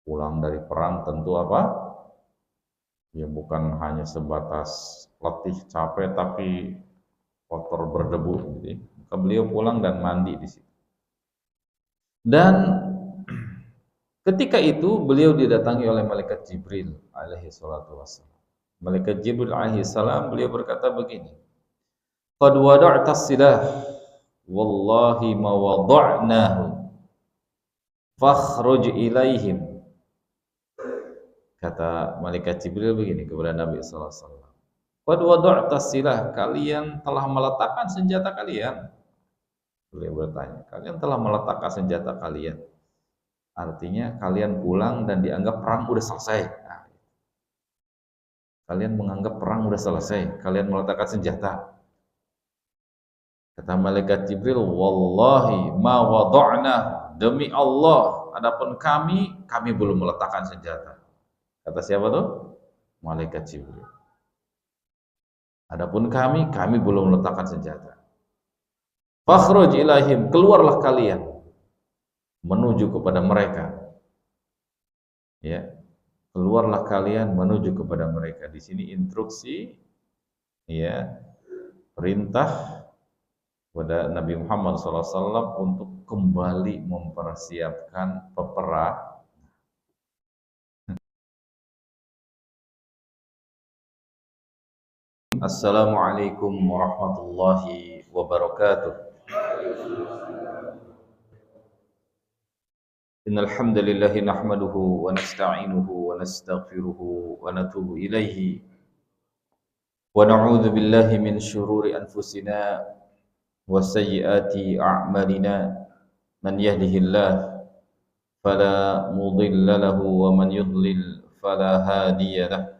Pulang dari perang tentu apa? Ya bukan hanya sebatas letih capek tapi kotor berdebu gitu ya. Maka beliau pulang dan mandi di situ. Dan ketika itu beliau didatangi oleh malaikat Jibril alaihi salatu wassalam. Malaikat Jibril alaihi salam beliau berkata begini, "Qad wada'ta silah wallahi ma wada'nahu fakhruj ilaihim." Kata malaikat Jibril begini kepada Nabi sallallahu alaihi wasallam, "Qad wada'ta silah, kalian telah meletakkan senjata kalian." Beliau bertanya, "Kalian telah meletakkan senjata kalian?" Artinya kalian pulang dan dianggap perang udah selesai. Nah, kalian menganggap perang udah selesai, kalian meletakkan senjata. Kata malaikat Jibril, "Wallahi ma wada'na." Demi Allah, adapun kami belum meletakkan senjata. Kata siapa tuh? Malaikat Jibril. Adapun kami belum meletakkan senjata. Fakhruj ilaihim, keluarlah kalian menuju kepada mereka. Ya, keluarlah kalian menuju kepada mereka. Di sini instruksi, ya, perintah kepada Nabi Muhammad SAW untuk kembali mempersiapkan peperangan. Assalamualaikum warahmatullahi wabarakatuh. Innal hamdalillah nahmaduhu wa nasta'inuhu wa nastaghfiruhu wa natubu ilaihi wa na'udzu billahi min shururi anfusina wa sayyiati a'malina. Man yahdihillah fala mudilla lahu wa man yudlil fala hadiya lahu.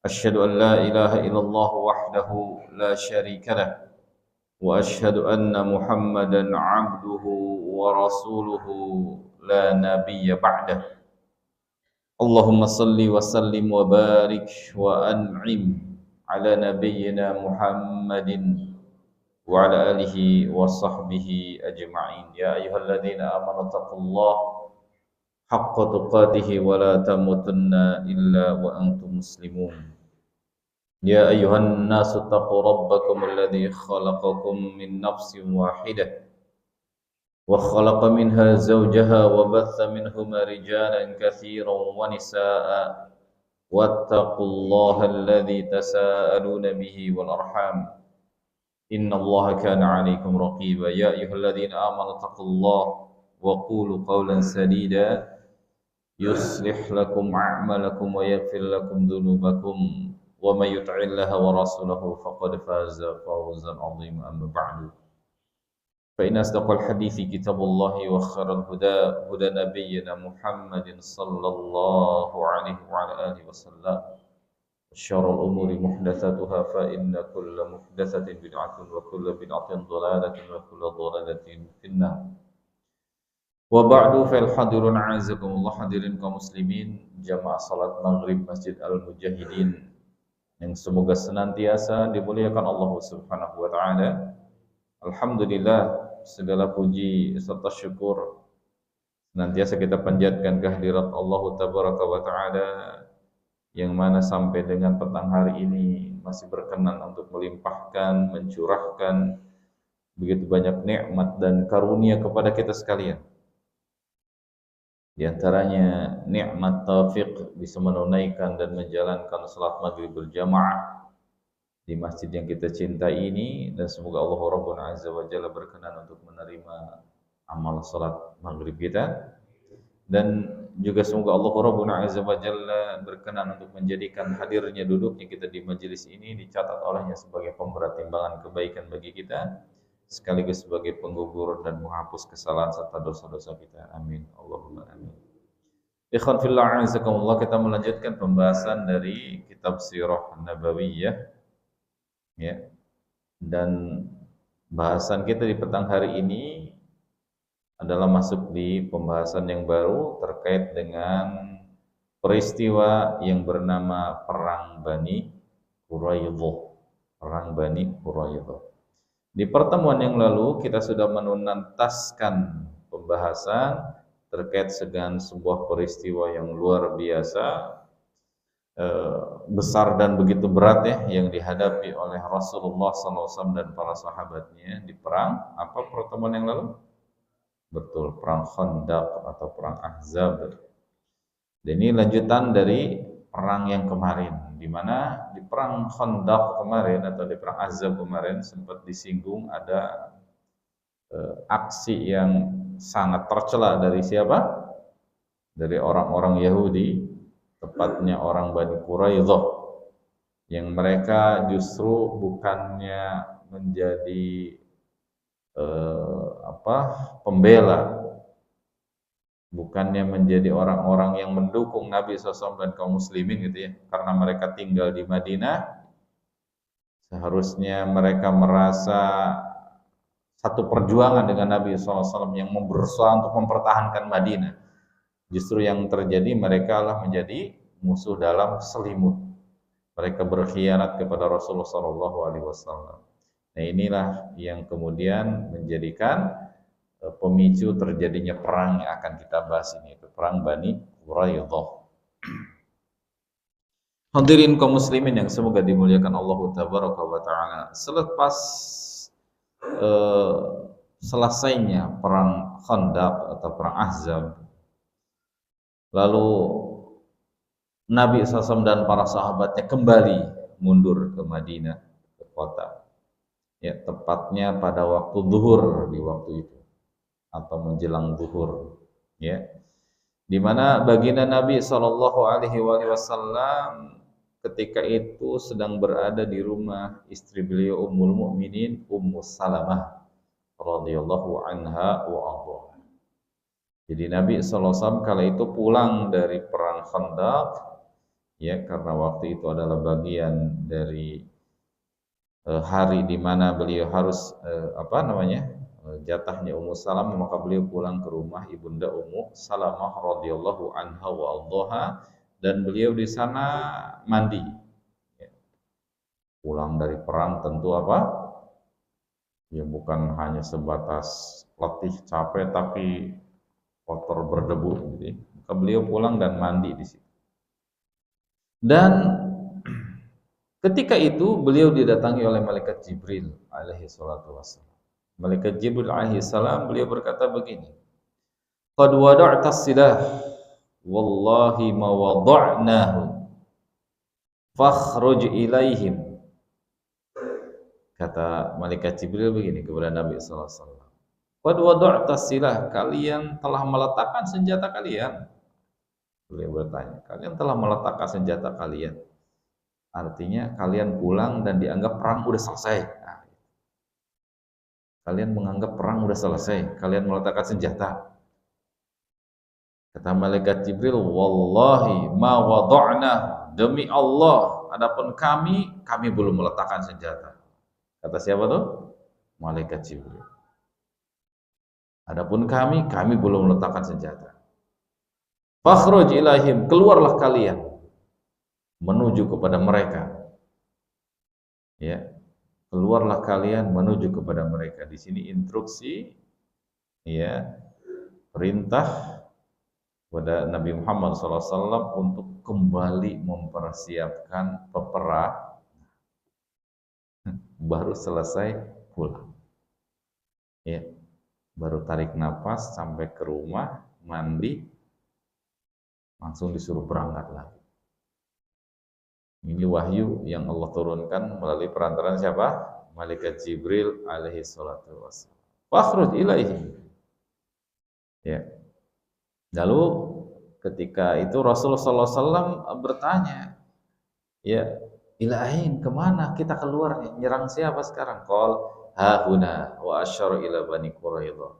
Asyhadu an la ilaha illallah wahdahu la syarika lahu wa asyhadu anna Muhammadan 'abduhu wa rasuluhu la nabiyya ba'dah. Allahumma salli wa sallim wa barik wa an'im ala nabiyyina Muhammadin wa ala alihi wa sahbihi ajma'in. Ya ayyuhalladzina amanu taqullaha haqqa tuqatih wa la tamutunna illa wa antum muslimun. Ya ayyuhan nasu taqu rabbakum alladhi khalaqakum min nafsin wahidah wa khalaqa minha zawjaha wa batha minhuma rijalan katsiran wa nisaa'a wattaqullaha alladhi tasaaluna bihi wal arham innallaha kana 'alaykum raqiba. Ya ayyuhalladzina amanu taqullaha wa qulu qawlan sadida yuslih lakum a'malakum wa yaghfir lakum dhunubakum wa may yuti'illaha wa rasulahu faqad faza fawzan 'azima. Amma ba'du, fa inna asdaqal hadithi kitabullahi wa khairal huda huda nabiyyina Muhammadin sallallahu alaihi wa ala alihi wasallam. Syarrul umuri muhdatsatuha fa inna kulla muhdatsatin bid'atun wa kulla bid'atin dhalalatin wa kulla dhalalatin finnar. Wa ba'du, fal hadirun a'azakumullah, hadirin kaum muslimin jamaah salat maghrib Masjid Al-Mujahidin yang semoga senantiasa dimuliakan Allah Subhanahu wa taala. Alhamdulillah, segala puji serta syukur senantiasa kita panjatkan kehadirat Allah Tabaraka wa taala yang mana sampai dengan petang hari ini masih berkenan untuk melimpahkan, mencurahkan begitu banyak nikmat dan karunia kepada kita sekalian. Di antaranya nikmat taufik bisa menunaikan dan menjalankan salat maghrib berjamaah di masjid yang kita cintai ini, dan semoga Allah Rabbuna Azza wa Jalla berkenan untuk menerima amal salat maghrib kita, dan juga semoga Allah Rabbuna Azza wa Jalla berkenan untuk menjadikan hadirnya duduknya kita di majelis ini dicatat olehnya sebagai pemberat timbangan kebaikan bagi kita, sekaligus sebagai penggugur dan menghapus kesalahan serta dosa-dosa kita. Amin. Allahumma amin. Ikhwan fillah azakumullah, kita melanjutkan pembahasan dari kitab Sirah Nabawiyah, ya. Dan bahasan kita di petang hari ini adalah masuk di pembahasan yang baru terkait dengan peristiwa yang bernama Perang Bani Quraidah. Perang Bani Quraidah. Di pertemuan yang lalu kita sudah menuntaskan pembahasan terkait dengan sebuah peristiwa yang luar biasa besar dan begitu berat ya yang dihadapi oleh Rasulullah SAW dan para sahabatnya di perang apa pertemuan yang lalu? Betul, perang Khandaq atau perang Ahzab. Dan ini lanjutan dari perang yang kemarin, di mana di perang Khandaq kemarin atau di perang Ahzab kemarin sempat disinggung ada aksi yang sangat tercela dari siapa? Dari orang-orang Yahudi, tepatnya orang Bani Quraidah, yang mereka justru bukannya menjadi pembela, bukannya menjadi orang-orang yang mendukung Nabi SAW dan kaum muslimin gitu ya, karena mereka tinggal di Madinah, seharusnya mereka merasa satu perjuangan dengan Nabi SAW yang berusaha untuk mempertahankan Madinah. Justru yang terjadi mereka lah menjadi musuh dalam selimut. Mereka berkhianat kepada Rasulullah SAW. Nah inilah yang kemudian menjadikan pemicu terjadinya perang yang akan kita bahas ini, itu perang Bani Quraidah. Hadirin kaum muslimin yang semoga dimuliakan Allah Tabaraka wa Ta'ala. Selepas selesainya perang Khandaq atau perang Ahzab, lalu Nabi SAW dan para sahabatnya kembali mundur ke Madinah, ke kota. Ya, tepatnya pada waktu zuhur di waktu itu atau menjelang zuhur, ya. Di mana baginda Nabi SAW ketika itu sedang berada di rumah istri beliau Ummul Mukminin Ummu Salamah radhiyallahu anha wa ardhaha. Jadi Nabi SAW kala itu pulang dari perang Khandaq, ya, karena waktu itu adalah bagian dari hari di mana beliau harus jatahnya Ummu Salamah, maka beliau pulang ke rumah ibunda Ummu Salamah radhiyallahu anha wa ardhaha, dan beliau di sana mandi. Ya. Pulang dari perang tentu apa? Ya bukan hanya sebatas letih capek tapi kotor berdebu gitu. Maka beliau pulang dan mandi di situ. Dan ketika itu beliau didatangi oleh malaikat Jibril alaihi salatu wassalam. Malaikat Jibril alaihi salam beliau berkata begini, "Qad wada'ta silah wallahi ma wada'nahu fakhruj ilaihim." Kata malaikat Jibril begini kepada Nabi sallallahu alaihi wasallam, "Qad wada'ta silah, kalian telah meletakkan senjata kalian." Beliau bertanya, "Kalian telah meletakkan senjata kalian?" Artinya kalian pulang dan dianggap perang udah selesai. Nah, kalian menganggap perang udah selesai, kalian meletakkan senjata. Kata malaikat Jibril, "Wallahi ma wada'na." Demi Allah, adapun kami belum meletakkan senjata. Kata siapa tuh? Malaikat Jibril. Adapun kami belum meletakkan senjata. Fakhruj ilaihim, keluarlah kalian menuju kepada mereka. Ya, keluarlah kalian menuju kepada mereka. Di sini instruksi, ya, perintah kepada Nabi Muhammad SAW untuk kembali mempersiapkan peperang. Baru selesai pulang. Ya, baru tarik nafas sampai ke rumah, mandi, langsung disuruh berangkat lagi. Ini wahyu yang Allah turunkan melalui perantaraan siapa? Malaikat Jibril alaihi salatu wassalam. Fakhruj ilaihim. Ya. Lalu ketika itu Rasulullah SAW bertanya, ya, ilahin, kemana kita keluarnya? Nyerang siapa sekarang? Qal hahuna wa asyara ila Bani Quraidah.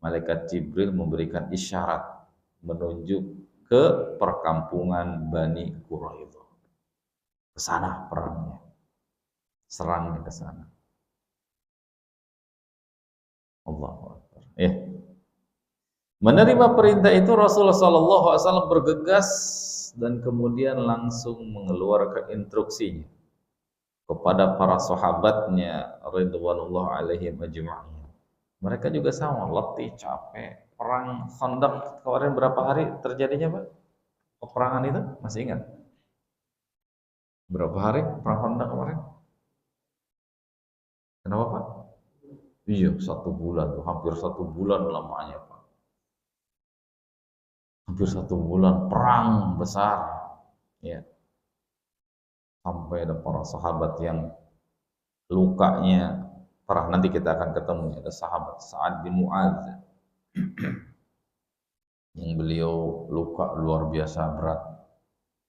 Malaikat Jibril memberikan isyarat menunjuk ke perkampungan Bani Quraidah. Ke sana perangnya. Serangnya ke sana. Allahu Akbar. Ya. Menerima perintah itu Rasulullah SAW bergegas dan kemudian langsung mengeluarkan instruksinya kepada para sahabatnya ridwanullah alaihim ajma'in. Mereka juga sama, letih, capek, perang Khandaq kemarin berapa hari terjadinya Pak? Peperangan itu masih ingat? Berapa hari perang Khandaq kemarin? Kenapa Pak? Iya, 1 bulan tuh, hampir 1 bulan lamanya Pak. Hampir 1 bulan perang besar, ya. Sampai ada para sahabat yang lukanya parah. Nanti kita akan ketemu ada sahabat Sa'ad bin Mu'adz yang beliau luka luar biasa berat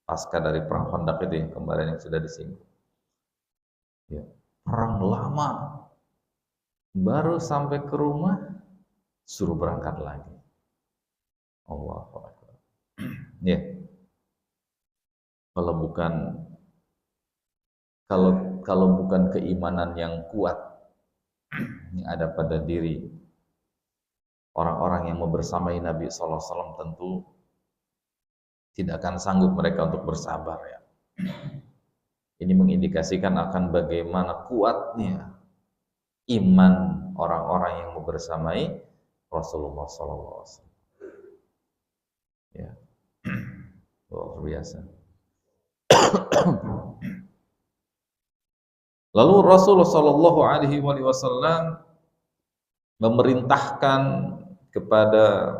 pasca dari perang Khandaq itu yang kemarin yang sudah disinggung. Ya, perang lama, baru sampai ke rumah suruh berangkat lagi. Allahu Akbar. Ya, kalau bukan kalau bukan keimanan yang kuat yang ada pada diri orang-orang yang mau bersamai Nabi Sallallahu Alaihi Wasallam, tentu tidak akan sanggup mereka untuk bersabar, ya. Ini mengindikasikan akan bagaimana kuatnya iman orang-orang yang mau bersamai Rasulullah Sallallahu Alaihi Wasallam. Ya, luar biasa. Lalu Rasulullah Sallallahu Alaihi Wasallam memerintahkan kepada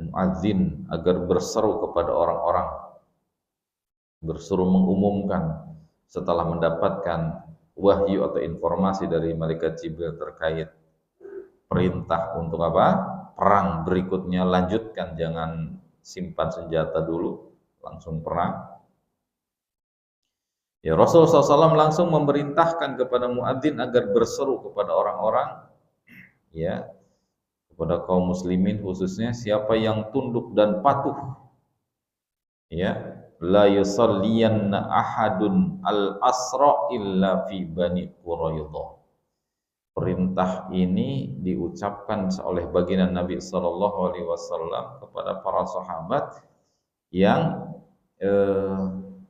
muadzin agar berseru kepada orang-orang, berseru mengumumkan setelah mendapatkan wahyu atau informasi dari malaikat Jibril terkait perintah untuk apa? Perang berikutnya, lanjutkan, jangan simpan senjata dulu, langsung perang. Ya, Rasulullah SAW langsung memerintahkan kepada muadzin agar berseru kepada orang-orang, ya, kepada kaum muslimin khususnya, siapa yang tunduk dan patuh, ya, la yusalliyanna ahadun al-asra illa fi Bani Quraidah. Perintah ini diucapkan oleh baginda Nabi Sallallahu Alaihi Wasallam kepada para sahabat yang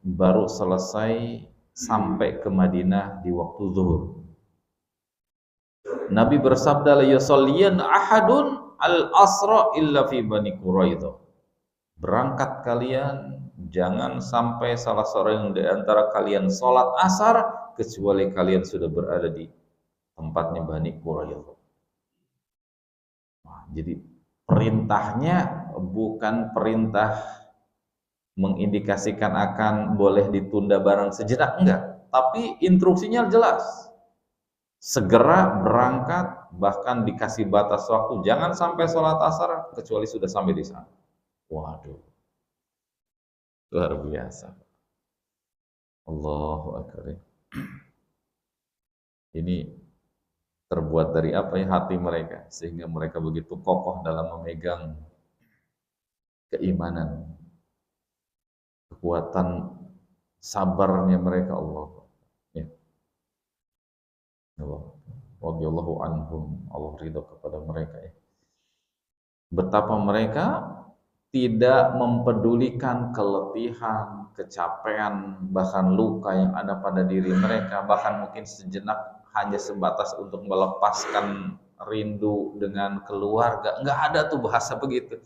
baru selesai sampai ke Madinah di waktu zuhur. Nabi bersabda, la yusalliyan ahadun al-asra illa fi Bani Quraidah. Berangkat kalian, jangan sampai salah seorang di antara kalian sholat asar kecuali kalian sudah berada di tempatnya Bani Quraidah. Jadi perintahnya bukan perintah mengindikasikan akan boleh ditunda barang sejenak, enggak, tapi instruksinya jelas, segera berangkat, bahkan dikasih batas waktu, jangan sampai sholat asar kecuali sudah sampai di sana. Waduh, luar biasa. Allahu Akbar. Ini terbuat dari apa ya hati mereka, sehingga mereka begitu kokoh dalam memegang keimanan, kekuatan sabarnya mereka. Allah, ya. Allah radhiyallahu anhum, Allah ridho kepada mereka, ya. Betapa mereka tidak mempedulikan keletihan, kecapean, bahkan luka yang ada pada diri mereka, bahkan mungkin sejenak hanya sebatas untuk melepaskan rindu dengan keluarga. Enggak ada tuh bahasa begitu,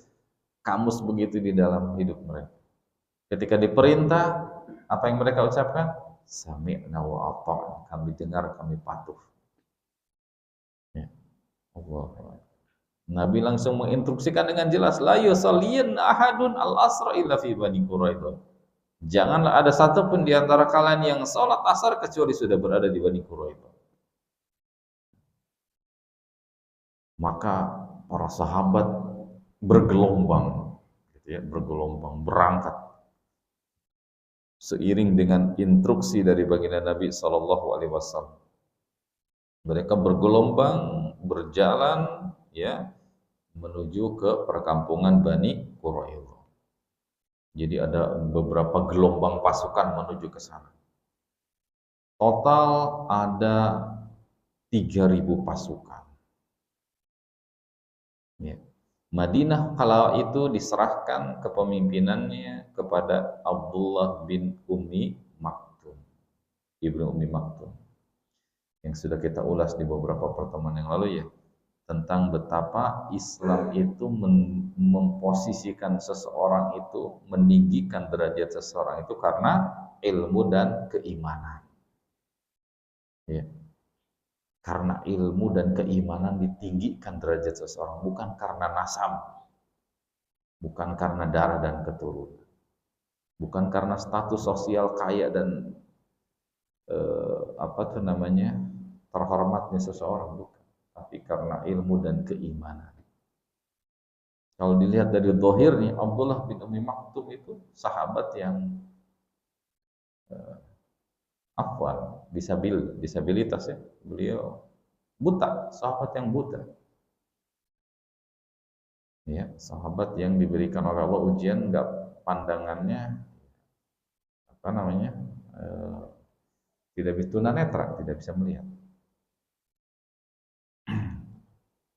kamus begitu di dalam hidup mereka. Ketika diperintah, apa yang mereka ucapkan? Sami'na wa ata'na, kami dengar, kami patuh. Ya. Allah. Nabi langsung menginstruksikan dengan jelas, la yusalliyan ahadun al-asra illa fi Bani Quraidah. Janganlah ada satupun di antara kalian yang sholat asar kecuali sudah berada di Bani Quraidah. Maka para sahabat bergelombang, gitu ya, bergelombang berangkat seiring dengan instruksi dari baginda Nabi Sallallahu Alaihi Wasallam. Mereka bergelombang berjalan, ya, menuju ke perkampungan Bani Quraidah. Jadi ada beberapa gelombang pasukan menuju ke sana. Total ada 3.000 pasukan. Ya. Madinah kala itu diserahkan kepemimpinannya kepada Abdullah bin Ummi Maktum, Ibnu Ummi Maktum, yang sudah kita ulas di beberapa pertemuan yang lalu, ya. tentang betapa Islam itu memposisikan seseorang itu, meninggikan derajat seseorang itu karena ilmu dan keimanan. Ya. Karena ilmu dan keimanan ditinggikan derajat seseorang, bukan karena nasab, bukan karena darah dan keturunan, bukan karena status sosial kaya dan terhormatnya seseorang, bukan, tapi karena ilmu dan keimanan. Kalau dilihat dari zahirnya, Abdullah bin Ummi Maktum itu sahabat yang afwan, disabilitas ya. Beliau buta, sahabat yang buta. Ya, sahabat yang diberikan oleh Allah ujian, enggak pandangannya tidak bisa tunanetra, tidak bisa melihat.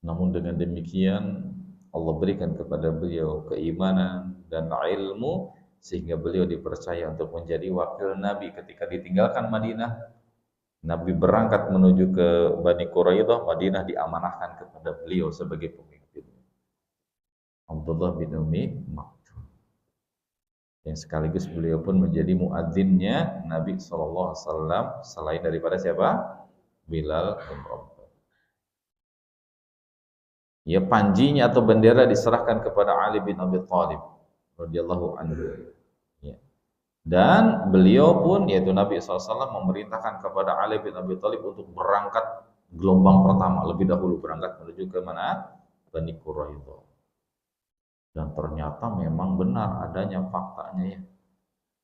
Namun dengan demikian Allah berikan kepada beliau keimanan dan ilmu sehingga beliau dipercaya untuk menjadi wakil Nabi ketika ditinggalkan Madinah. Nabi berangkat menuju ke Bani Quraidah, Madinah diamanahkan kepada beliau sebagai pemimpin. Abdullah bin Ummi Maktum. Yang sekaligus beliau pun menjadi muadzinnya Nabi SAW selain daripada siapa? Bilal bin Rabah. Ya, panjinya atau bendera diserahkan kepada Ali bin Abi Thalib radhiyallahu anhu. Ya. Dan beliau pun, yaitu Nabi SAW, memerintahkan kepada Ali bin Abi Thalib untuk berangkat gelombang pertama, lebih dahulu berangkat menuju ke mana? Bani Quraidah. Dan ternyata memang benar adanya faktanya ya.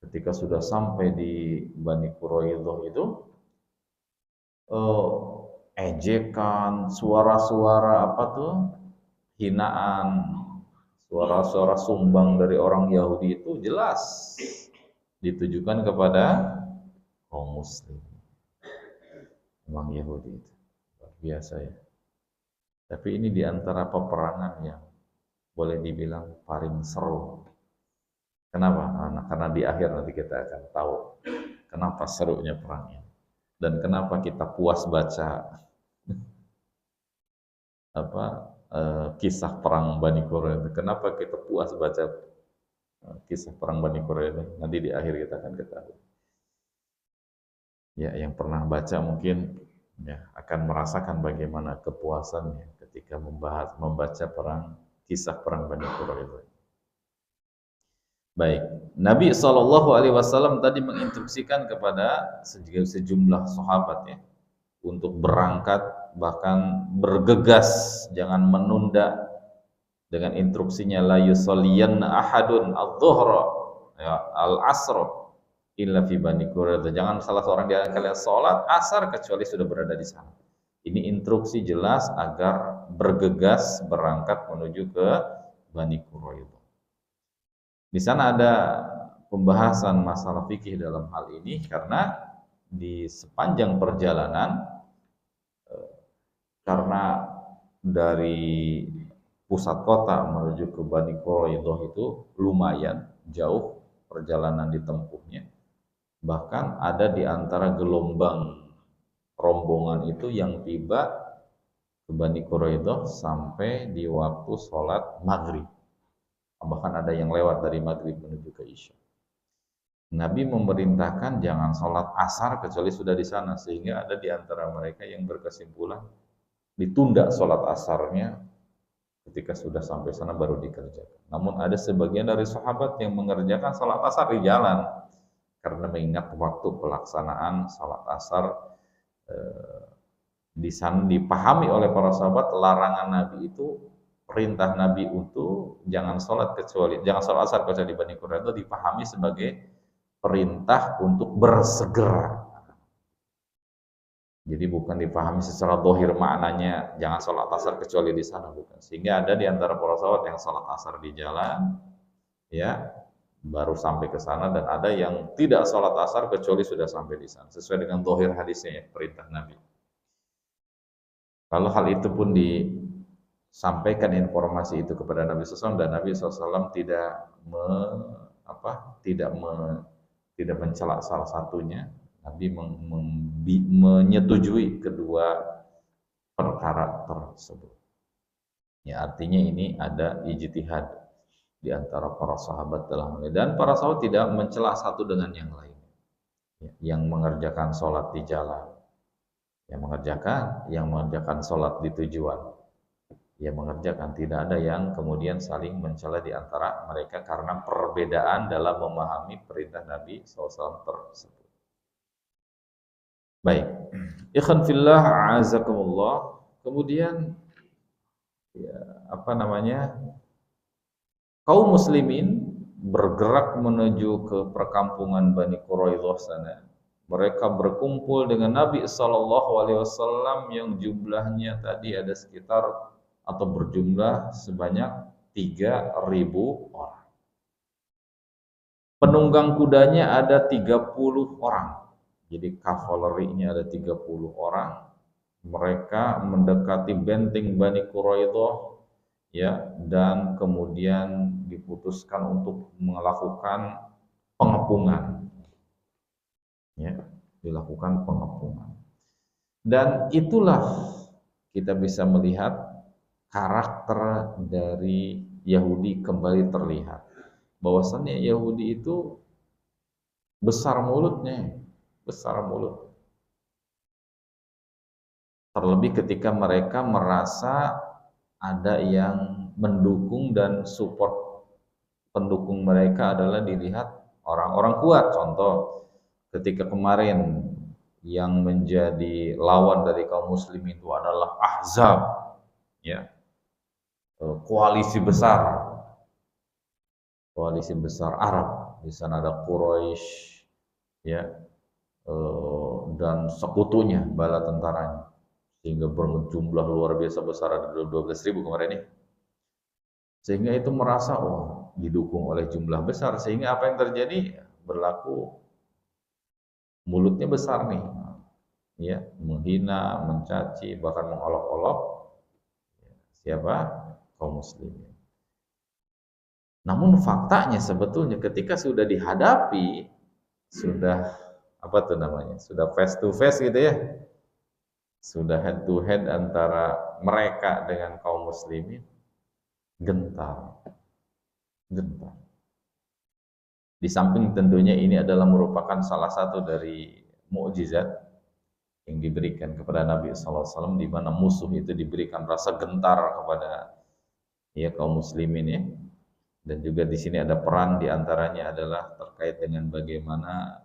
Ketika sudah sampai di Bani Quraidah itu, ejekan, suara-suara hinaan, suara-suara sumbang dari orang Yahudi itu jelas ditujukan kepada kaum muslim. Orang Yahudi itu luar biasa ya. Tapi ini diantara peperangan yang boleh dibilang paling seru. Kenapa? Karena di akhir nanti kita akan tahu kenapa serunya perang ini dan kenapa kita puas baca kisah perang Bani Quraidah. Kenapa kita puas baca kisah perang Bani Quraidah? Nanti di akhir kita akan ketahui. Ya, yang pernah baca mungkin ya akan merasakan bagaimana kepuasannya ketika membaca kisah perang Bani Quraidah. Baik, Nabi SAW tadi menginstruksikan kepada sejumlah sahabat ya untuk berangkat, bahkan bergegas, jangan menunda, dengan instruksinya la yusalliyanna ahadun adh-dhuhra ya al-asr illa fi Bani Quraidah. Jangan salah seorang di antara kalian salat asar kecuali sudah berada di sana. Ini instruksi jelas agar bergegas berangkat menuju ke Bani Quraidah. Di sana ada pembahasan masalah fikih dalam hal ini karena di sepanjang perjalanan, karena dari pusat kota menuju ke Bani Quraidah itu lumayan jauh perjalanan ditempuhnya. Bahkan ada di antara gelombang rombongan itu yang tiba ke Bani Quraidah sampai di waktu sholat maghrib. Bahkan ada yang lewat dari maghrib menuju ke isya. Nabi memerintahkan jangan sholat asar kecuali sudah di sana, sehingga ada di antara mereka yang berkesimpulan ditunda sholat asarnya ketika sudah sampai sana baru dikerjakan. Namun ada sebagian dari sahabat yang mengerjakan sholat asar di jalan karena mengingat waktu pelaksanaan sholat asar di sana dipahami oleh para sahabat larangan Nabi itu, perintah Nabi untuk jangan sholat asar kecuali di Bani Quraidah dipahami sebagai perintah untuk bersegera. Jadi bukan dipahami secara zahir maknanya jangan sholat asar kecuali di sana, bukan. Sehingga ada di antara para sahabat yang sholat asar di jalan, ya baru sampai ke sana, dan ada yang tidak sholat asar kecuali sudah sampai di sana, sesuai dengan zahir hadisnya ya, perintah Nabi. Kalau hal itu pun disampaikan informasi itu kepada Nabi SAW dan Nabi SAW tidak mencela salah satunya, Nabi menyetujui kedua perkara tersebut. Ya, artinya ini ada ijtihad di antara para sahabat dalam hal ini. Dan para sahabat tidak mencela satu dengan yang lain. Ya, yang mengerjakan sholat di jalan, yang mengerjakan sholat di tujuan, yang mengerjakan, tidak ada yang kemudian saling mencela di antara mereka karena perbedaan dalam memahami perintah Nabi SAW tersebut. Baik, ikhwan fillah, azakumullah. Kemudian ya, kaum muslimin bergerak menuju ke perkampungan Bani Quraidah sana. Mereka berkumpul dengan Nabi SAW yang jumlahnya tadi ada sekitar atau berjumlah sebanyak 3.000 orang. Penunggang kudanya ada 30 orang. Jadi kavalerinya ada 30 orang. Mereka mendekati benteng Bani Quraidah, ya, dan kemudian diputuskan untuk melakukan pengepungan, ya, dilakukan pengepungan. Dan itulah kita bisa melihat karakter dari Yahudi kembali terlihat. Bahwasannya Yahudi itu besar mulutnya, besar mulut. Terlebih ketika mereka merasa ada yang mendukung dan support pendukung mereka adalah dilihat orang-orang kuat. Contoh, ketika kemarin yang menjadi lawan dari kaum muslim itu adalah Ahzab, ya, koalisi besar Arab. Di sana ada Quraisy, ya, dan sekutunya, bala tentaranya, sehingga berjumlah luar biasa besar, ada 12.000 kemarin ini. Sehingga itu merasa didukung oleh jumlah besar, sehingga apa yang terjadi? Berlaku mulutnya besar nih, ya, menghina, mencaci, bahkan mengolok-olok siapa? Kaum muslimin. Namun faktanya sebetulnya ketika sudah dihadapi, sudah sudah face to face gitu ya, sudah head to head antara mereka dengan kaum muslimin, gentar. Di samping tentunya ini adalah merupakan salah satu dari mukjizat yang diberikan kepada Nabi SAW, di mana musuh itu diberikan rasa gentar kepada kaum muslimin, ya. Dan juga di sini ada peran diantaranya adalah terkait dengan bagaimana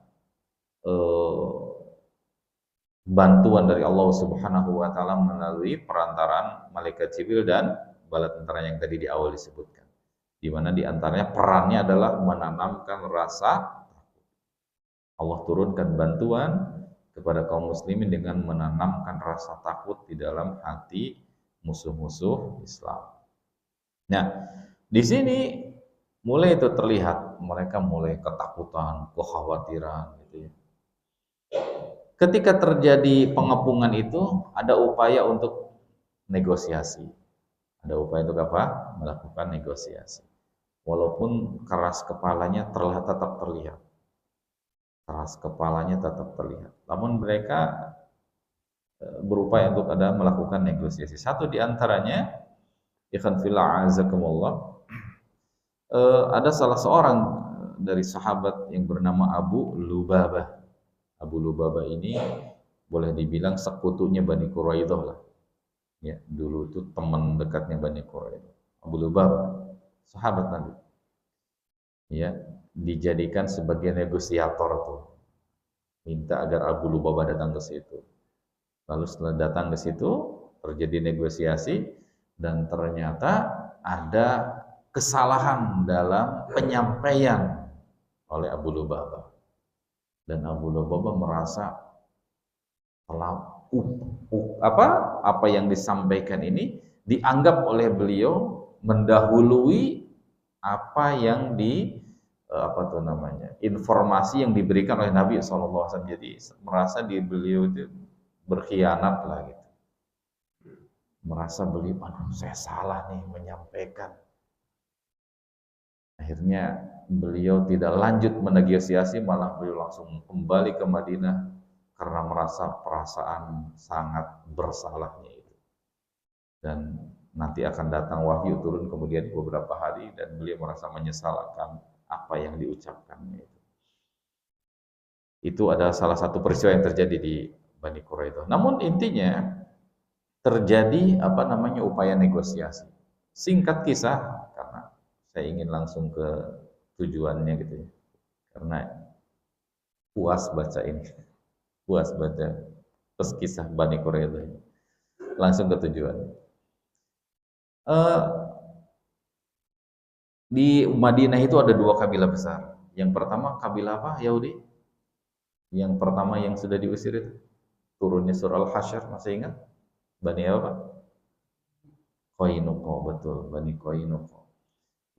bantuan dari Allah Subhanahu wa taala melalui perantaraan malaikat Jibril dan bala tentara yang tadi di awal disebutkan. Di mana diantaranya perannya adalah menanamkan rasa takut. Allah turunkan bantuan kepada kaum muslimin dengan menanamkan rasa takut di dalam hati musuh-musuh Islam. Nah, di sini mulai itu terlihat mereka mulai ketakutan, kekhawatiran gitu ya. Ketika terjadi pengepungan itu ada upaya untuk negosiasi. Ada upaya untuk apa? Melakukan negosiasi. Walaupun keras kepalanya tetap terlihat. Keras kepalanya tetap terlihat. Namun mereka berupaya untuk melakukan negosiasi. Satu di antaranya, ikhwan fillah azakumullah, ada salah seorang dari sahabat yang bernama Abu Lubabah. Abu Lubabah ini boleh dibilang sekutunya Bani Quraidah lah. Ya, dulu itu teman dekatnya Bani Quraidah. Abu Lubabah, sahabat Nabi. Ya, dijadikan sebagai negosiator tuh. Minta agar Abu Lubabah datang ke situ. Lalu setelah datang ke situ, terjadi negosiasi dan ternyata ada kesalahan dalam penyampaian oleh Abu Lubabah. Dan Abu Lubabah merasa apa yang disampaikan ini dianggap oleh beliau mendahului apa yang informasi yang diberikan oleh Nabi SAW. Jadi merasa beliau itu berkhianat lah gitu. Merasa beliau, saya salah nih menyampaikan. Akhirnya beliau tidak lanjut menegosiasi, malah beliau langsung kembali ke Madinah karena merasa perasaan sangat bersalahnya itu. Dan nanti akan datang wahyu turun kemudian beberapa hari dan beliau merasa menyesal akan apa yang diucapkannya itu. Itu adalah salah satu peristiwa yang terjadi di Bani Quraidah. Namun intinya terjadi upaya negosiasi. Singkat kisah karena saya ingin langsung ke tujuannya gitu ya. Karena puas baca ini. Puas baca terus kisah Bani Quraidah. Langsung ke tujuan. Di Madinah itu ada dua kabilah besar. Yang pertama kabilah apa? Yahudi. Yang pertama yang sudah diusir itu turunnya surah Al-Hasyr, masih ingat? Bani apa? Qainuqa, betul, Bani Qainuqa.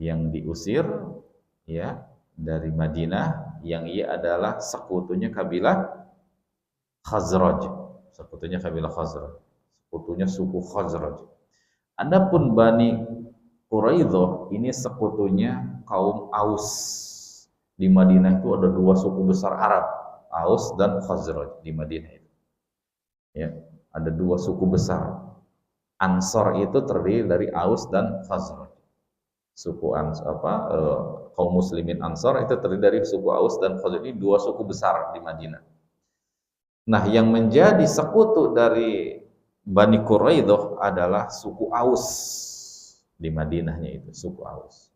Yang diusir ya dari Madinah, yang ia adalah sekutunya kabilah Khazraj. Sekutunya kabilah Khazraj. Sekutunya suku Khazraj. Adapun Bani Quraidah ini sekutunya kaum Aus. Di Madinah itu ada dua suku besar Arab, Aus dan Khazraj di Madinah itu. Ya, ada dua suku besar. Ansor itu terdiri dari Aus dan Khazraj. Suku kaum muslimin Ansor itu terdiri dari suku Aus dan Khazraj. Ini dua suku besar di Madinah. Nah, yang menjadi sekutu dari Bani Quraidah adalah suku Aus di Madinahnya itu, suku Aus.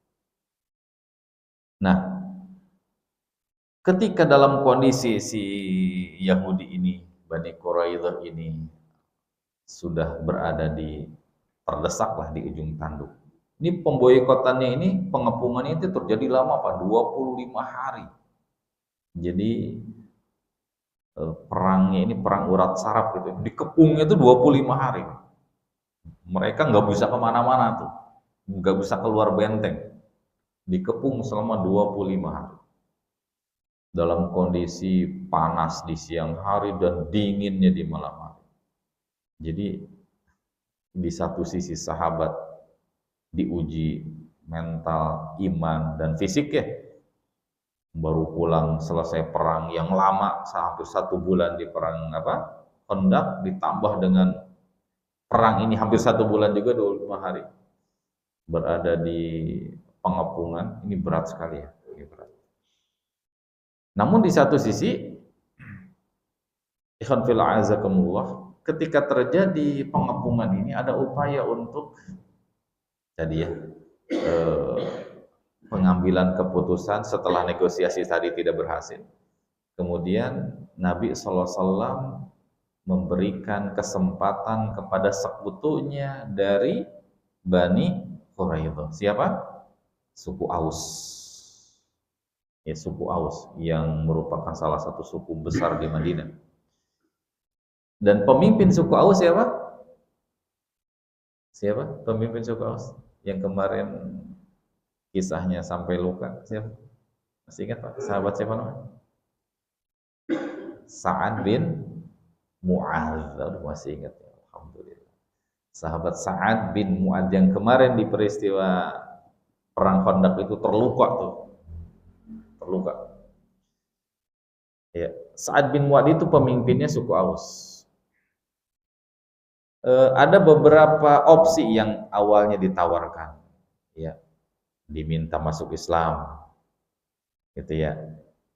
Nah, ketika dalam kondisi si Yahudi ini, Bani Quraidah ini sudah berada terdesaklah di ujung tanduk. Ini pemboikotannya ini, pengepungannya itu terjadi lama Pak, 25 hari. Jadi perangnya ini perang urat saraf gitu. Dikepungnya itu 25 hari. Mereka nggak bisa kemana-mana tuh. Nggak bisa keluar benteng. Dikepung selama 25 hari. Dalam kondisi panas di siang hari dan dinginnya di malam hari. Jadi di satu sisi sahabat diuji mental, iman, dan fisik ya. Baru pulang selesai perang yang lama, hampir 1 bulan di perang Khandaq, ditambah dengan perang ini hampir 1 bulan juga, 25 hari. Berada di pengepungan, ini berat sekali ya. Ini berat. Namun di satu sisi, ikhwan fillah azakumullah, ketika terjadi pengepungan ini ada upaya untuk pengambilan keputusan setelah negosiasi tadi tidak berhasil. Kemudian Nabi SAW memberikan kesempatan kepada sekutunya dari Bani Quraidah. Siapa? Suku Aus. Ya, suku Aus yang merupakan salah satu suku besar di Madinah. Dan pemimpin suku Aus siapa? Siapa pemimpin suku Aus? Yang kemarin kisahnya sampai luka, siapa? Masih ingat Pak? Sahabat siapa namanya? Sa'ad bin Mu'adz. Masih ingat ya? Alhamdulillah. Sahabat Sa'ad bin Mu'adz yang kemarin di peristiwa perang Khandaq itu terluka tuh. Terluka. Ya, Sa'ad bin Mu'adz itu pemimpinnya suku Aus. Ada beberapa opsi yang awalnya ditawarkan. Ya. Diminta masuk Islam gitu ya.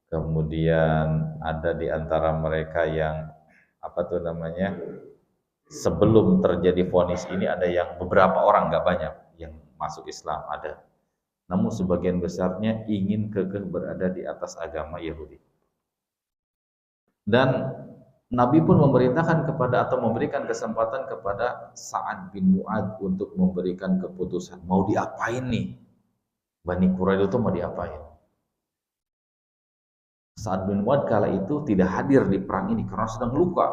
Kemudian ada di antara mereka yang sebelum terjadi vonis ini ada yang beberapa orang, nggak banyak yang masuk Islam ada. Namun sebagian besarnya ingin kekeh berada di atas agama Yahudi. Dan Nabi pun memerintahkan kepada atau memberikan kesempatan kepada Sa'ad bin Mu'adz untuk memberikan keputusan mau diapain nih. Bani Quraidah itu mau diapain? Sa'ad bin Mu'adz kala itu tidak hadir di perang ini karena sedang luka.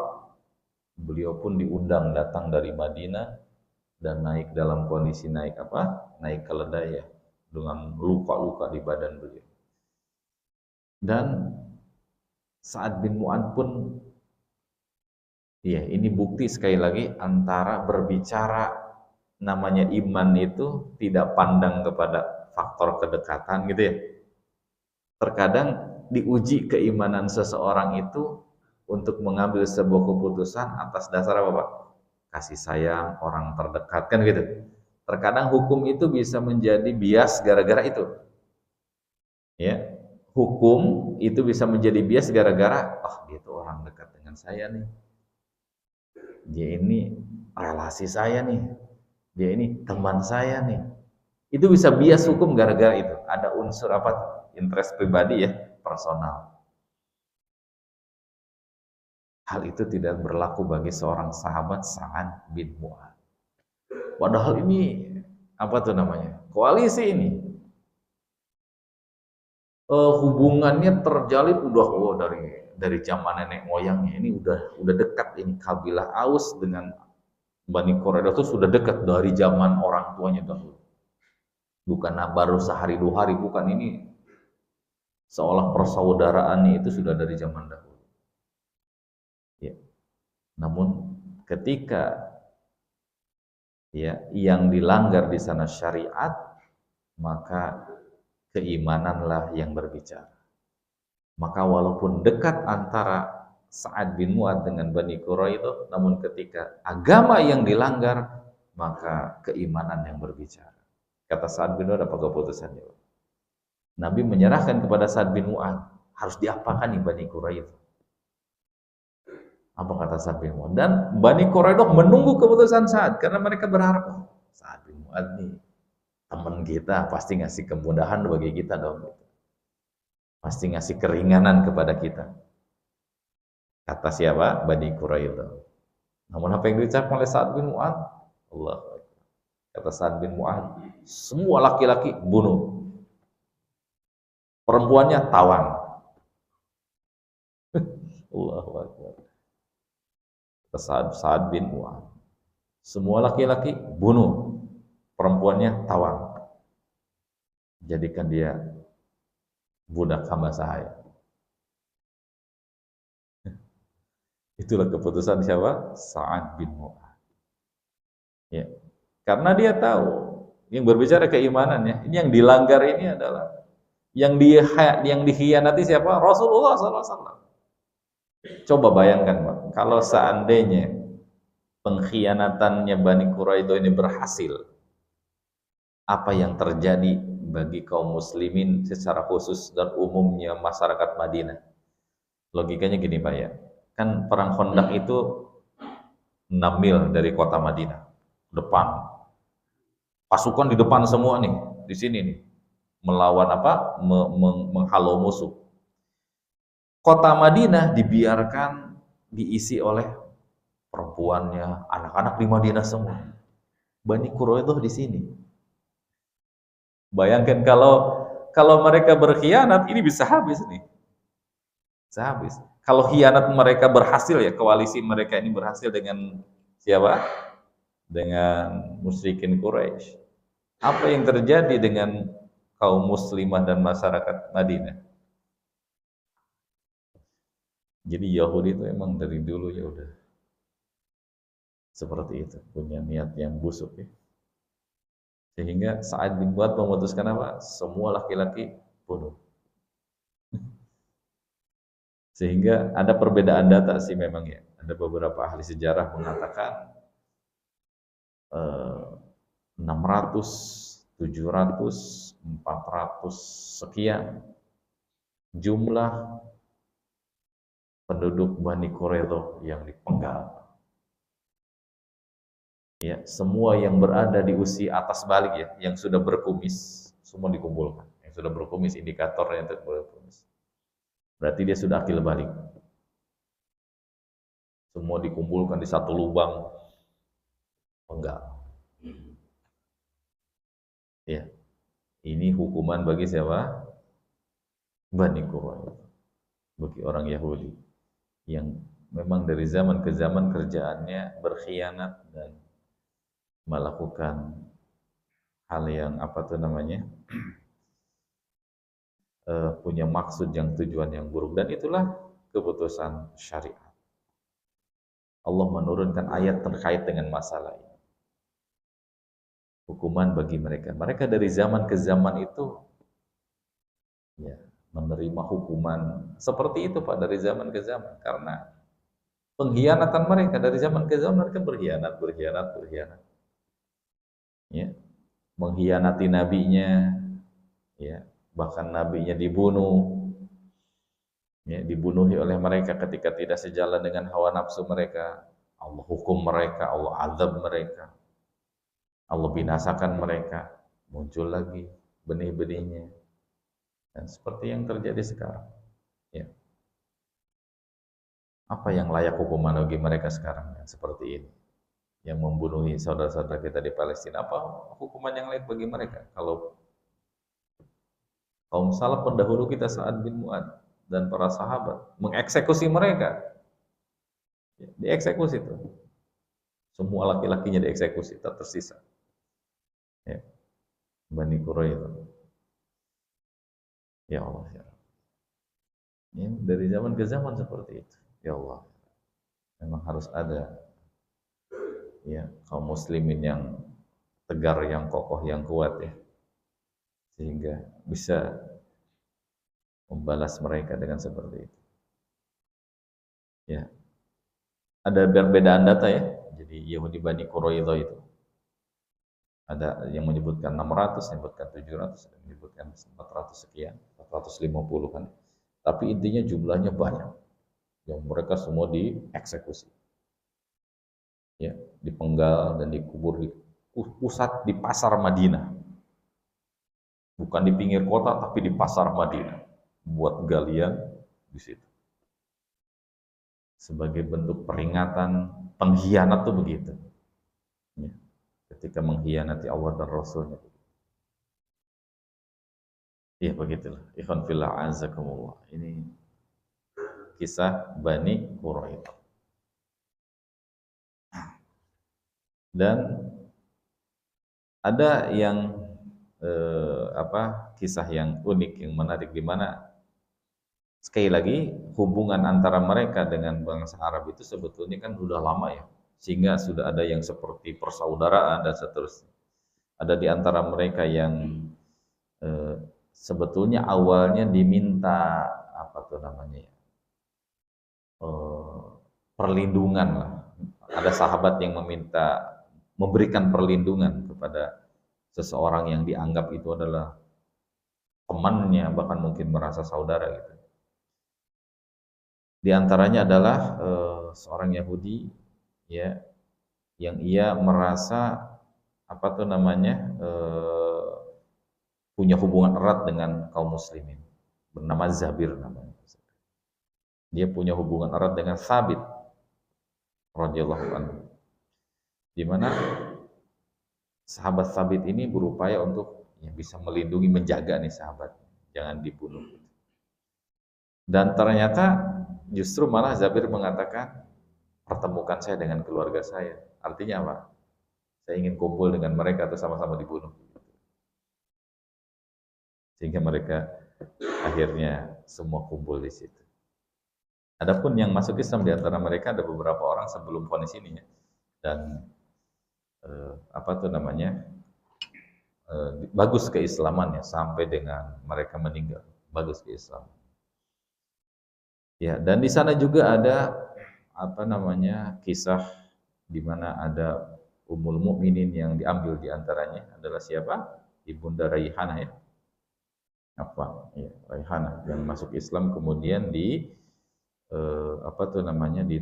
Beliau pun diundang datang dari Madinah dan naik dalam kondisi naik keledai ya, dengan luka-luka di badan beliau. Dan Sa'ad bin Mu'adz pun ya, ini bukti sekali lagi antara berbicara namanya iman itu tidak pandang kepada faktor kedekatan gitu ya. Terkadang diuji keimanan seseorang itu untuk mengambil sebuah keputusan atas dasar apa Pak? Kasih sayang orang terdekat kan gitu. Terkadang hukum itu bisa menjadi bias gara-gara itu. Ya, hukum itu bisa menjadi bias gara-gara, oh dia itu orang dekat dengan saya nih, dia ini relasi saya nih, dia ini teman saya nih. Itu bisa bias hukum gara-gara itu. Ada unsur apa? Interest pribadi ya, personal. Hal itu tidak berlaku bagi seorang sahabat Sa'ad bin Mu'adz. Padahal ini apa tuh namanya? Koalisi ini. Hubungannya terjalin udah dari zaman nenek moyangnya, ini udah dekat ini. Kabilah Aus dengan Bani Quraidah itu sudah dekat dari zaman orang tuanya dahulu. Bukan baru sehari dua hari, bukan, ini seolah persaudaraannya itu sudah dari zaman dahulu. Ya. Namun ketika ya yang dilanggar di sana syariat, maka keimananlah yang berbicara. Maka walaupun dekat antara Sa'ad bin Mu'adz dengan Bani Quraidah, namun ketika agama yang dilanggar, maka keimanan yang berbicara. Kata Sa'ad bin Mu'adz, apa keputusannya? Nabi menyerahkan kepada Sa'ad bin Mu'adz, harus diapakan nih Bani Quraidah? Apa kata Sa'ad bin Mu'adz? Dan Bani Quraidah menunggu keputusan Sa'ad, karena mereka berharap, oh, Sa'ad bin Mu'adz nih teman kita, pasti ngasih kemudahan bagi kita dong. Pasti ngasih keringanan kepada kita. Kata siapa? Bani Quraidah. Namun apa yang diucapkan oleh Sa'ad bin Mu'adz? Allah. Kata Sa'ad bin Mu'adz, semua laki-laki bunuh, perempuannya tawan. Allahu Akbar. Kata Sa'ad bin Mu'adz, semua laki-laki bunuh, perempuannya tawan. Jadikan dia budak hamba sahaya. Itulah keputusan siapa? Sa'ad bin Mu'adz. Ya. Karena dia tahu yang berbicara keimanannya, ini yang dilanggar ini adalah yang dikhianati siapa? Rasulullah SAW. Coba bayangkan, Pak, kalau seandainya pengkhianatannya Bani Quraidah ini berhasil, apa yang terjadi bagi kaum muslimin secara khusus dan umumnya masyarakat Madinah? Logikanya gini Pak ya, kan perang Khandaq itu 6 mil dari kota Madinah, depan. Pasukan di depan semua nih, di sini nih, melawan apa? Menghalau musuh. Kota Madinah dibiarkan diisi oleh perempuannya, anak-anak di Madinah semua. Bani Quraidah di sini. Bayangkan kalau mereka berkhianat, ini bisa habis nih. Bisa habis. Kalau khianat mereka berhasil ya, koalisi mereka ini berhasil dengan siapa? Dengan musyrikin Quraisy. Apa yang terjadi dengan kaum muslimah dan masyarakat Madinah? Jadi Yahudi itu emang dari dulu ya udah seperti itu, punya niat yang busuk ya. Sehingga Sa'ad bin Mu'adz memutuskan apa? Semua laki-laki bunuh. Sehingga ada perbedaan data sih memang ya. Ada beberapa ahli sejarah mengatakan 600, 700, 400 sekian jumlah penduduk Bani Quraidah yang dipenggal. Ya, semua yang berada di usia atas balik ya, yang sudah berkumis, semua dikumpulkan. Yang sudah berkumis indikatornya itu berkumis. Berarti dia sudah akil balik. Semua dikumpulkan di satu lubang, penggal. Ya, ini hukuman bagi siapa? Bani Quraidah, bagi orang Yahudi yang memang dari zaman ke zaman kerjaannya berkhianat dan melakukan hal yang apa tuh namanya punya maksud yang tujuan yang buruk, dan itulah keputusan syariat. Allah menurunkan ayat terkait dengan masalah ini. Hukuman bagi mereka. Mereka dari zaman ke zaman itu ya menerima hukuman seperti itu Pak, dari zaman ke zaman, karena pengkhianatan mereka. Dari zaman ke zaman mereka berkhianat. Ya. mengkhianati nabinya, ya, bahkan nabinya dibunuh, ya, dibunuhi oleh mereka ketika tidak sejalan dengan hawa nafsu mereka. Allah hukum mereka, Allah azab mereka, Allah binasakan mereka. Muncul lagi benih-benihnya, dan seperti yang terjadi sekarang, ya. Apa yang layak hukuman bagi mereka sekarang yang seperti ini, yang membunuhi saudara-saudara kita di Palestina? Apa hukuman yang layak bagi mereka kalau kaum salaf pendahulu kita Sa'ad bin Mu'adz dan para sahabat mengeksekusi mereka? Ya, dieksekusi itu. Semua laki-lakinya dieksekusi, tak tersisa. Ya, Bani Quraidah. Ya Allah, ya. Ya, dari zaman ke zaman seperti itu. Ya Allah, memang harus ada, ya, kaum muslimin yang tegar, yang kokoh, yang kuat, ya, sehingga bisa membalas mereka dengan seperti itu. Ya, ada perbedaan data, ya. Jadi Yahudi Bani Quraidah itu ada yang menyebutkan 600, menyebutkan 700, menyebutkan 400 sekian, 450 kan. Tapi intinya jumlahnya banyak. Yang mereka semua dieksekusi. Ya, dipenggal dan dikubur di pusat di pasar Madinah. Bukan di pinggir kota tapi di pasar Madinah. Buat galian di situ. Sebagai bentuk peringatan pengkhianat tuh begitu. Ya, ketika mengkhianati Allah dan Rasulnya. Ya begitulah. Ikhwan fillah azakumullah. Ini kisah Bani Quraidah. Dan ada yang kisah yang unik, yang menarik, di mana sekali lagi hubungan antara mereka dengan bangsa Arab itu sebetulnya kan sudah lama, ya, sehingga sudah ada yang seperti persaudaraan dan seterusnya. Ada di antara mereka yang sebetulnya awalnya diminta perlindungan lah. Ada sahabat yang memberikan perlindungan kepada seseorang yang dianggap itu adalah temannya, bahkan mungkin merasa saudara gitu. Di antaranya adalah seorang Yahudi, ya, yang ia merasa punya hubungan erat dengan kaum muslimin, bernama Zabir namanya. Dia punya hubungan erat dengan Thabit radhiyallahu anhu, di mana sahabat Thabit ini berupaya untuk, ya, bisa melindungi, menjaga nih sahabat, jangan dibunuh. Dan ternyata justru malah Zabir mengatakan, pertemukan saya dengan keluarga saya. Artinya apa? Saya ingin kumpul dengan mereka atau sama-sama dibunuh. Sehingga mereka akhirnya semua kumpul di situ. Adapun yang masuk Islam di antara mereka ada beberapa orang sebelum vonis ini, ya. Dan bagus keislamannya sampai dengan mereka meninggal, bagus keislaman. Ya, dan di sana juga ada kisah di mana ada Ummul Mukminin yang diambil di antaranya adalah siapa? Ibunda Raihanah, ya. Raihanah yang masuk Islam kemudian di di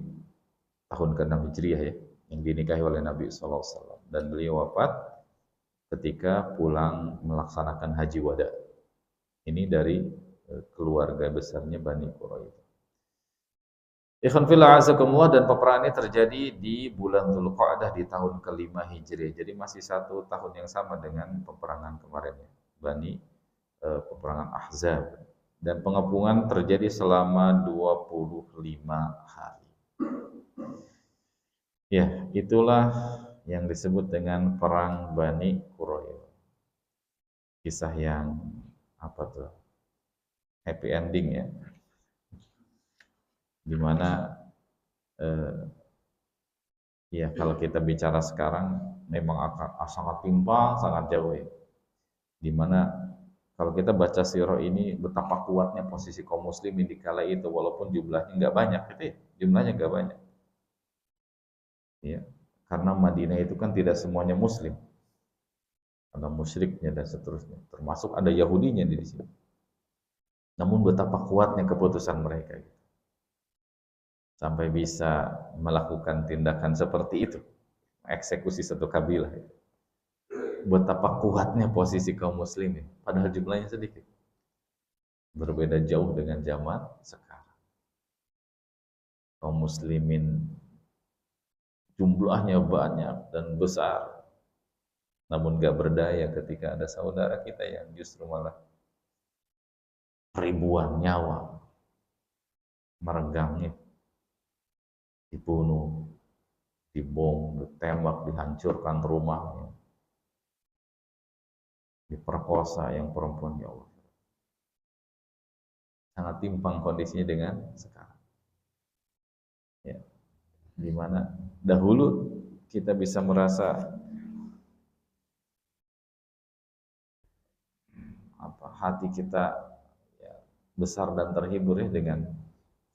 tahun ke-6 Hijriah, ya, yang dinikahi oleh Nabi SAW, dan beliau wafat ketika pulang melaksanakan haji wada. Ini dari keluarga besarnya Bani Quraidah. Ikhwan fillah azakumullah, dan peperangan ini terjadi di bulan Dzulqa'dah di tahun ke-5 Hijriah. Jadi masih satu tahun yang sama dengan peperangan kemarin, ya, peperangan Ahzab. Dan pengepungan terjadi selama 25 hari. Ya, itulah yang disebut dengan perang Bani Quraidah. Kisah yang happy ending, ya. Dimana ya kalau kita bicara sekarang memang akan sangat timpang, sangat jauh, ya. Dimana kalau kita baca sirah ini, betapa kuatnya posisi kaum muslimin di kala itu, walaupun jumlahnya nggak banyak, jumlahnya nggak banyak, ya, karena Madinah itu kan tidak semuanya muslim, ada musyriknya dan seterusnya. Termasuk ada Yahudinya di sini. Namun betapa kuatnya keputusan mereka sampai bisa melakukan tindakan seperti itu, eksekusi satu kabilah. Betapa kuatnya posisi kaum muslimin, padahal jumlahnya sedikit. Berbeda jauh dengan zaman sekarang. Kaum muslimin jumlahnya banyak dan besar, namun gak berdaya ketika ada saudara kita yang justru malah ribuan nyawa meregangnya, dibunuh, dibom, ditembak, dihancurkan rumahnya, diperkosa yang perempuan, ya Allah. Sangat timpang kondisinya dengan sekarang. Ya, dimana dahulu kita bisa merasa hati kita ya, besar dan terhibur ya dengan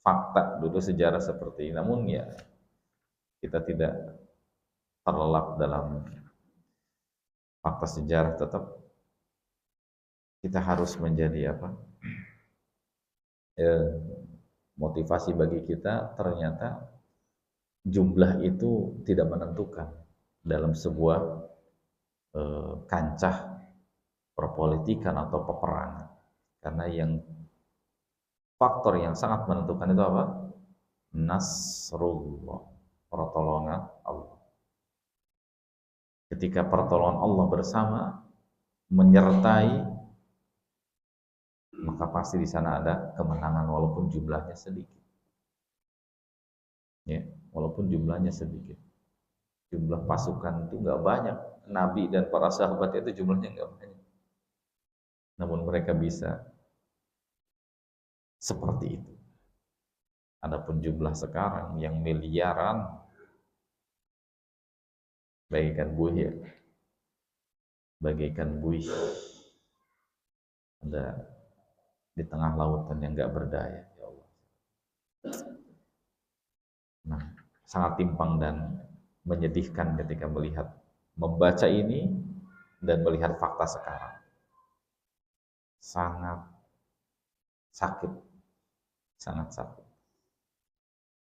fakta dulu sejarah seperti ini. Namun ya kita tidak terlelap dalam fakta sejarah, tetap kita harus menjadi motivasi bagi kita. Ternyata jumlah itu tidak menentukan dalam sebuah kancah perpolitikan atau peperangan, karena faktor yang sangat menentukan itu apa? Nasrullah, pertolongan Allah. Ketika pertolongan Allah bersama menyertai, maka pasti di sana ada kemenangan walaupun jumlahnya sedikit. Ya, walaupun jumlahnya sedikit. Jumlah pasukan itu nggak banyak. Nabi dan para sahabat itu jumlahnya nggak banyak. Namun mereka bisa seperti itu. Adapun jumlah sekarang yang miliaran, bagaikan buih ya, bagaikan buih ada di tengah lautan yang nggak berdaya, ya Allah. Nah, sangat timpang dan menyedihkan ketika membaca ini dan melihat fakta sekarang. Sangat sakit, sangat sakit.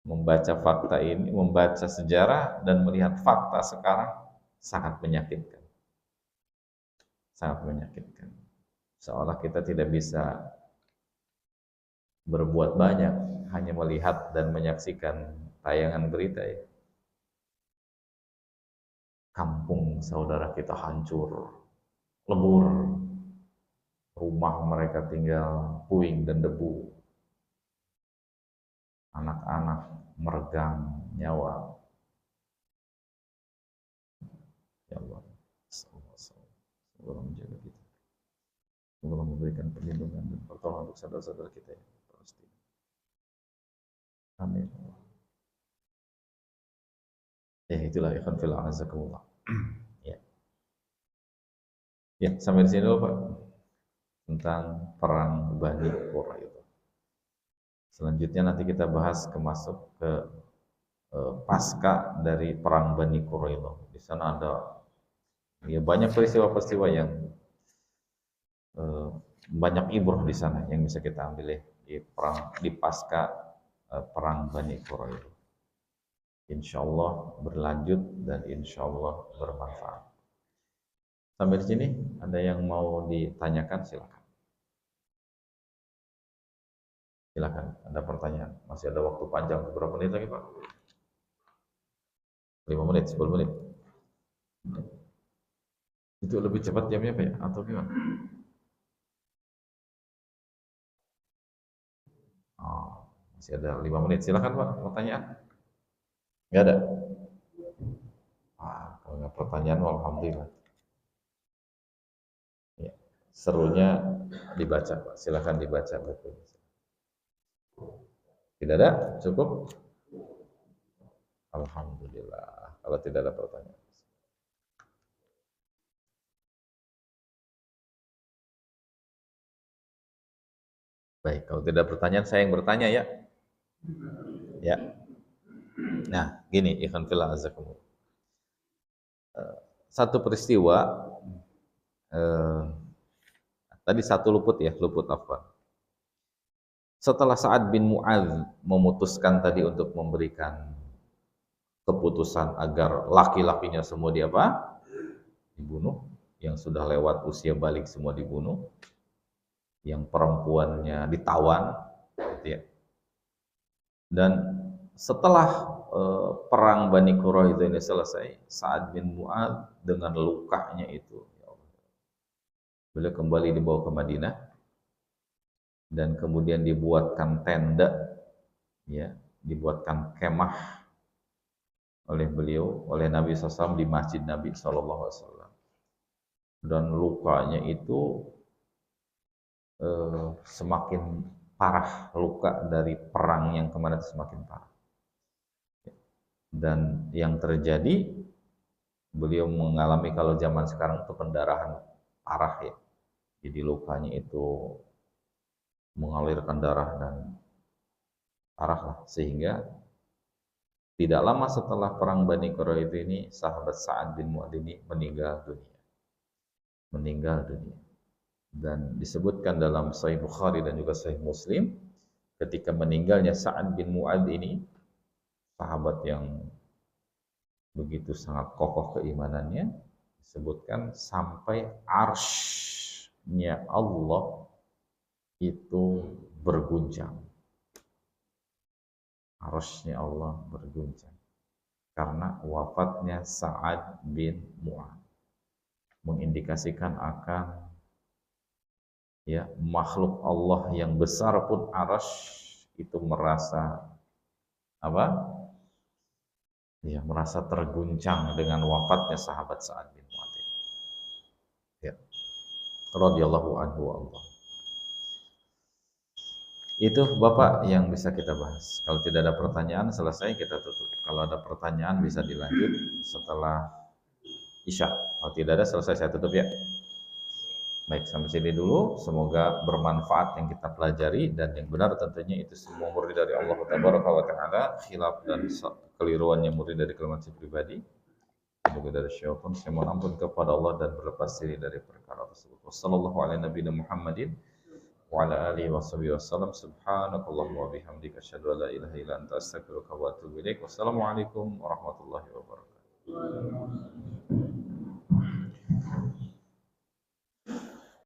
Membaca fakta ini, membaca sejarah dan melihat fakta sekarang sangat menyakitkan. Sangat menyakitkan. Seolah kita tidak bisa berbuat banyak, hanya melihat dan menyaksikan tayangan berita ya. Kampung saudara kita hancur, lebur, rumah mereka tinggal puing dan debu, anak-anak meregang nyawa. Ya Allah, semoga menjaga kita, semoga memberikan perlindungan dan pertolongan untuk saudara-saudara kita yang Palestina. Amin. Ya itulah ikhwan fillah azakumullah. Ya. Ya, sampai di sini dulu Pak tentang perang Bani Quraidah. Selanjutnya nanti kita bahas masuk ke pasca dari perang Bani Quraidah. Di sana ada ya banyak peristiwa-peristiwa yang banyak ibrah di sana yang bisa kita ambil ya di pasca perang Bani Quraidah. Insya Allah berlanjut dan insya Allah bermanfaat. Sampai di sini ada yang mau ditanyakan, silakan. Silakan, ada pertanyaan. Masih ada waktu panjang, berapa menit lagi Pak? 5 menit, 10 menit. Itu lebih cepat jamnya Pak ya? Atau gimana? Oh, masih ada 5 menit. Silakan Pak, pertanyaan. Nggak ada? Kalau nggak pertanyaan, alhamdulillah. Ya, serunya dibaca Pak. Silakan dibaca betul. Tidak ada? Cukup? Alhamdulillah. Kalau tidak ada pertanyaan. Baik, kalau tidak ada pertanyaan, saya yang bertanya ya. Ya. Nah, gini, ikhwan fillah azakumullah. Satu peristiwa Eh, Tadi satu luput afwan. Setelah Sa'ad bin Mu'adz memutuskan tadi untuk memberikan keputusan agar laki-lakinya semua dibunuh, yang sudah lewat usia balik semua dibunuh, yang perempuannya ditawan, gitu ya. Dan setelah perang Bani Quraidah ini selesai, Sa'ad bin Mu'adz dengan lukanya itu, ya Allah, beliau kembali dibawa ke Madinah dan kemudian dibuatkan tenda, ya, dibuatkan kemah oleh beliau, oleh Nabi SAW di Masjid Nabi SAW. Dan lukanya itu semakin parah, luka dari perang yang kemarin semakin parah. Dan yang terjadi, beliau mengalami kalau zaman sekarang itu pendarahan parah ya. Jadi lukanya itu mengalirkan darah dan parah lah, sehingga tidak lama setelah perang Bani Quraidah ini sahabat Sa'ad bin Mu'adz ini meninggal dunia. Meninggal dunia. Dan disebutkan dalam Sahih Bukhari dan juga Sahih Muslim, ketika meninggalnya Sa'ad bin Mu'adz ini, sahabat yang begitu sangat kokoh keimanannya, disebutkan sampai arsy-nya Allah itu berguncang. Arsy-nya Allah berguncang karena wafatnya Sa'ad bin Mu'adz, mengindikasikan akan ya makhluk Allah yang besar pun arsy itu merasa apa? Ya, merasa terguncang dengan wafatnya sahabat Sa'ad bin Mu'adz. Ya, radhiyallahu anhu wa Allah. Itu Bapak yang bisa kita bahas. Kalau tidak ada pertanyaan, selesai kita tutup. Kalau ada pertanyaan bisa dilanjut setelah Isya. Kalau tidak ada, selesai saya tutup ya. Baik, sampai sini dulu. Semoga bermanfaat yang kita pelajari, dan yang benar tentunya itu semua murni dari Allah Tabaraka wa Ta'ala. Khilaf dan keliruan yang murni dari kelemahan pribadi, juga dari syaitan. Saya mohon ampun kepada Allah dan berlepas diri dari perkara tersebut. Wassalamualaikum Muhammadin wa ala alihi washabihi wasallam. Subhanakallahumma wa bihamdika asyhadu an la ilaha illa anta astaghfiruka wa atubu ilaik. Wassalamualaikum warahmatullahi wabarakatuh.